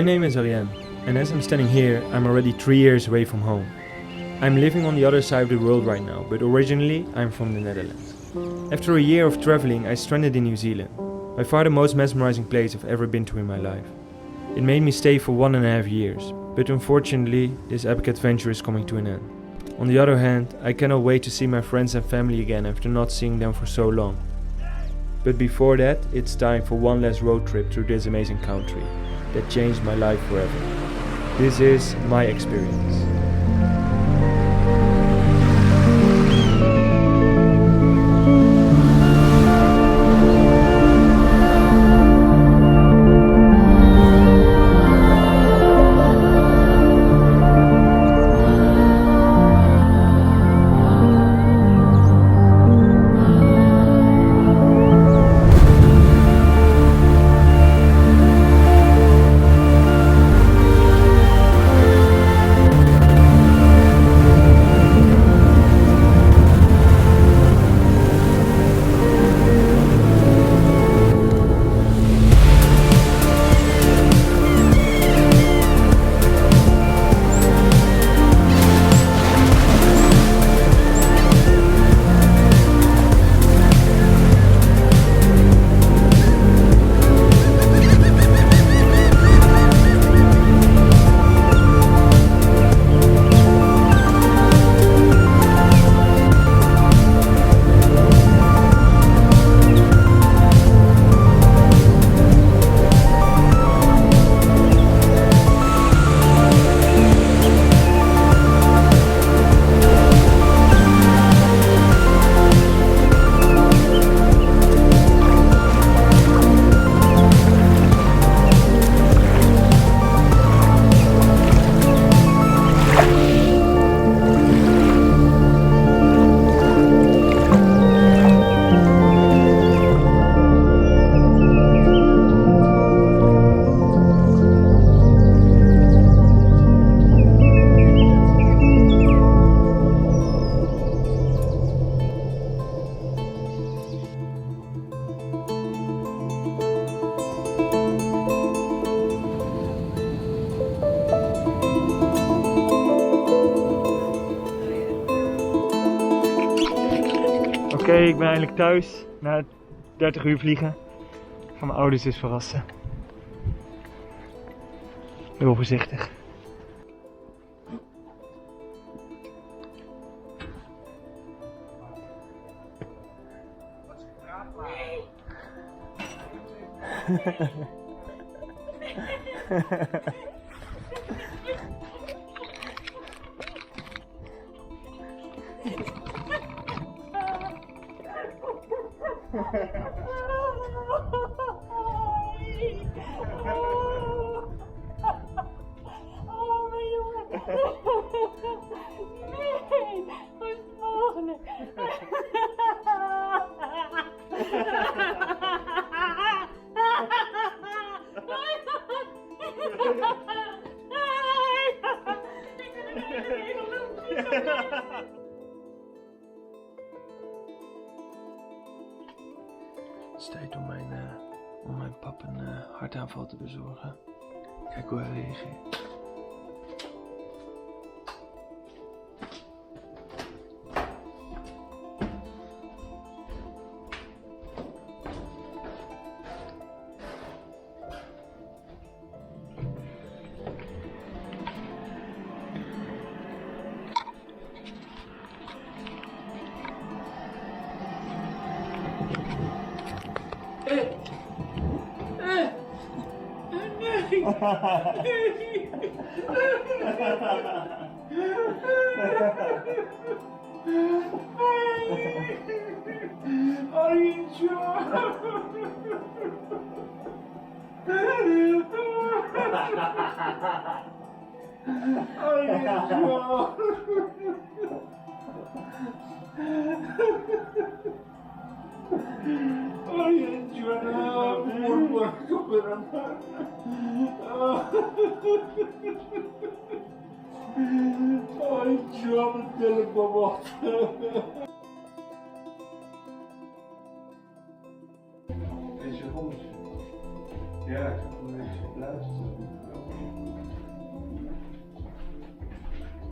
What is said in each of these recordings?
My name is Ariane, and as I'm standing here, I'm already 3 years away from home. I'm living on the other side of the world right now, but originally I'm from the Netherlands. After a year of traveling, I stranded in New Zealand, by far the most mesmerizing place I've ever been to in my life. It made me stay for 1.5 years, but unfortunately, this epic adventure is coming to an end. On the other hand, I cannot wait to see my friends and family again after not seeing them for so long. But before that, it's time for one last road trip through this amazing country that changed my life forever. This is my experience. Oké, ik ben eindelijk thuis na 30 uur vliegen. Ik ga mijn ouders dus verrassen. Heel voorzichtig. Nee, hoe is het mogelijk? Het is tijd om mijn pap een hartaanval te bezorgen. Kijk hoe hij reageert. Ja, ik heb een beetje luisteren.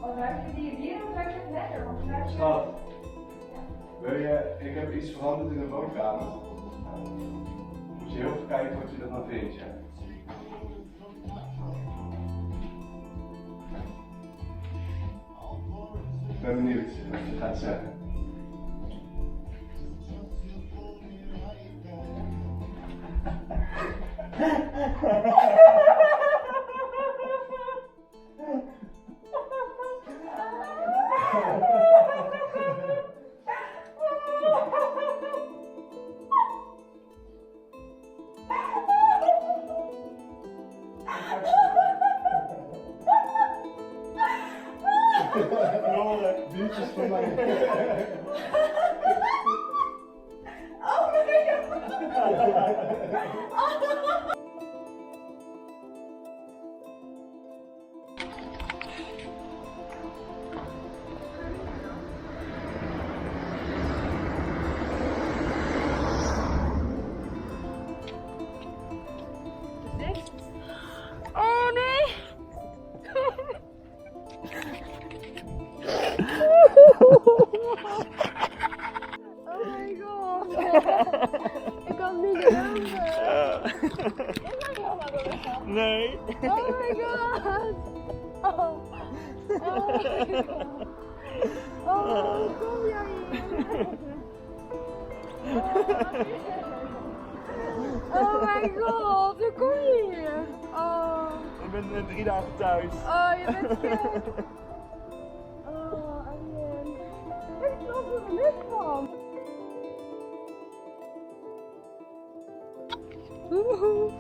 Oh, ruikt die hier of ruikt het lekker? Want ruikt het... Schat, ik heb iets veranderd in de woonkamer. Moet je heel even kijken wat je ervan vindt, ja. Ik ben benieuwd wat je gaat zeggen. Biertjes voor mij. Oh nee! Oh nee! Oh my god! Ik kan het niet geloven! Is mijn mama doorgegaan? Nee. Oh my god! Oh my god! Oh, kom jij hier? Oh my god, hoe kom je hier? Oh. Ik ben 3 dagen thuis. Oh, je bent gek. Oh, Arjen. Ik snap er niks van. Woehoe.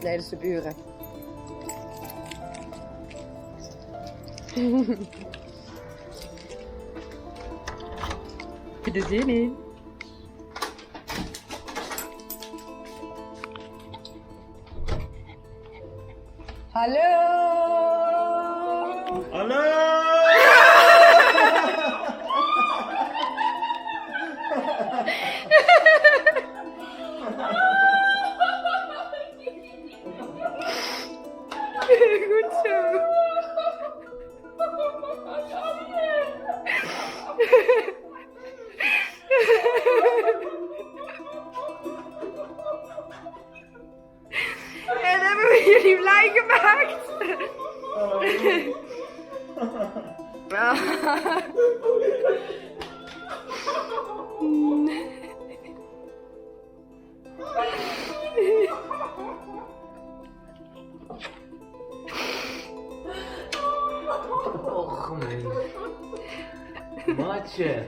Nee, dat is de buren. Heb je er zin in? Hallo! Hallo! Goed zo. En hebben we jullie blij gemaakt? Och man. Matje.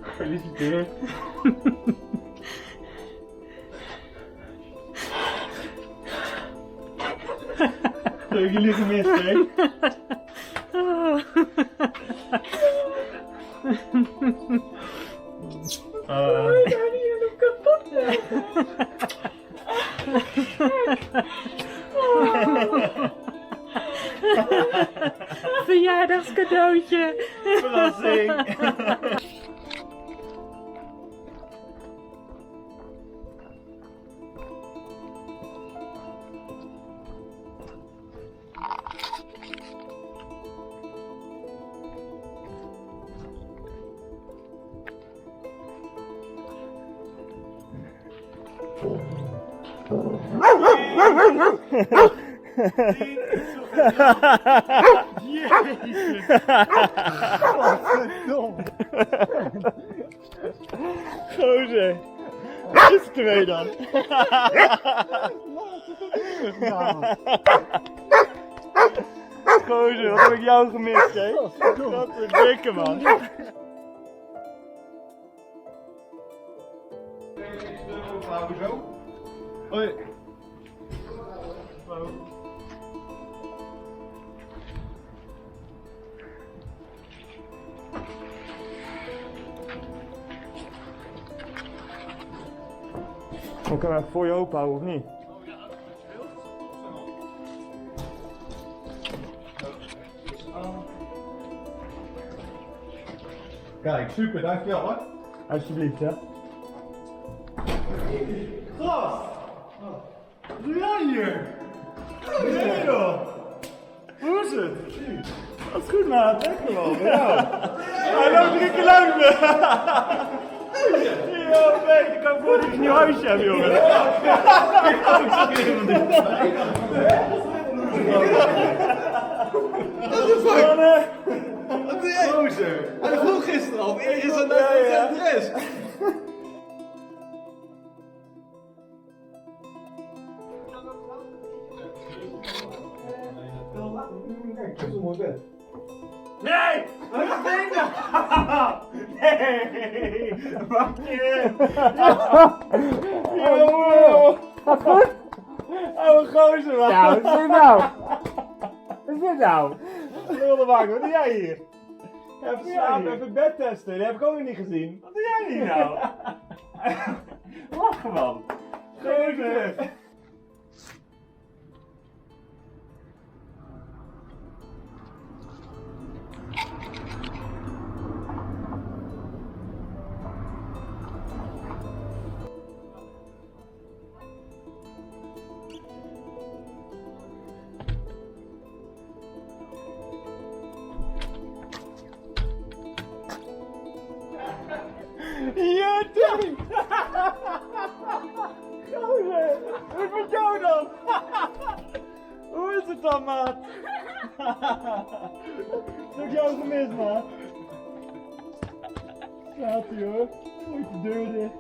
Gefeliciteerd. Heb ik jullie gemist, hè? Ik ga niet helemaal kapot. Verjaardagscadeautje. Verrassing. Jezus. Gozer. Wat is het ermee dan? Gozer, wat heb ik jou gemist, hè? Wat een dikke man. Zo. Hoi. Ik kan even voor je open houden, of niet? Kijk, super, dankjewel hoor. Alsjeblieft, hè. Gast! Wat doe jij hier? Nee joh! Hoe is het? Dat is goed maat, lekker man, bij jou. Hij loopt 3 keer lang me. Yo, mate, ik kan voor dat ik een nieuw huisje heb, jongen. Wat doe jij? Gozer. Hij vroeg gisteren al, eergisteren naar het adres. Kijk, dat is een mooi bed. Nee! Wat is dit nou? Nee! Wacht je! Yo! Gaat goed? Oh, gozer man! Nou, wat is dit nou? Wat is dit nou? Lullenbak, wat doe jij hier? Even slapen, even bed testen, dat heb ik ook nog niet gezien. Wat doe jij hier nou? Lachen man! Gozer! Ja, Timmy! Gozer, hoe is het met jou dan? Hoe is het dan, maat? Heb ik jou gemist, maat? Gaat ie hoor, moet de deur dicht.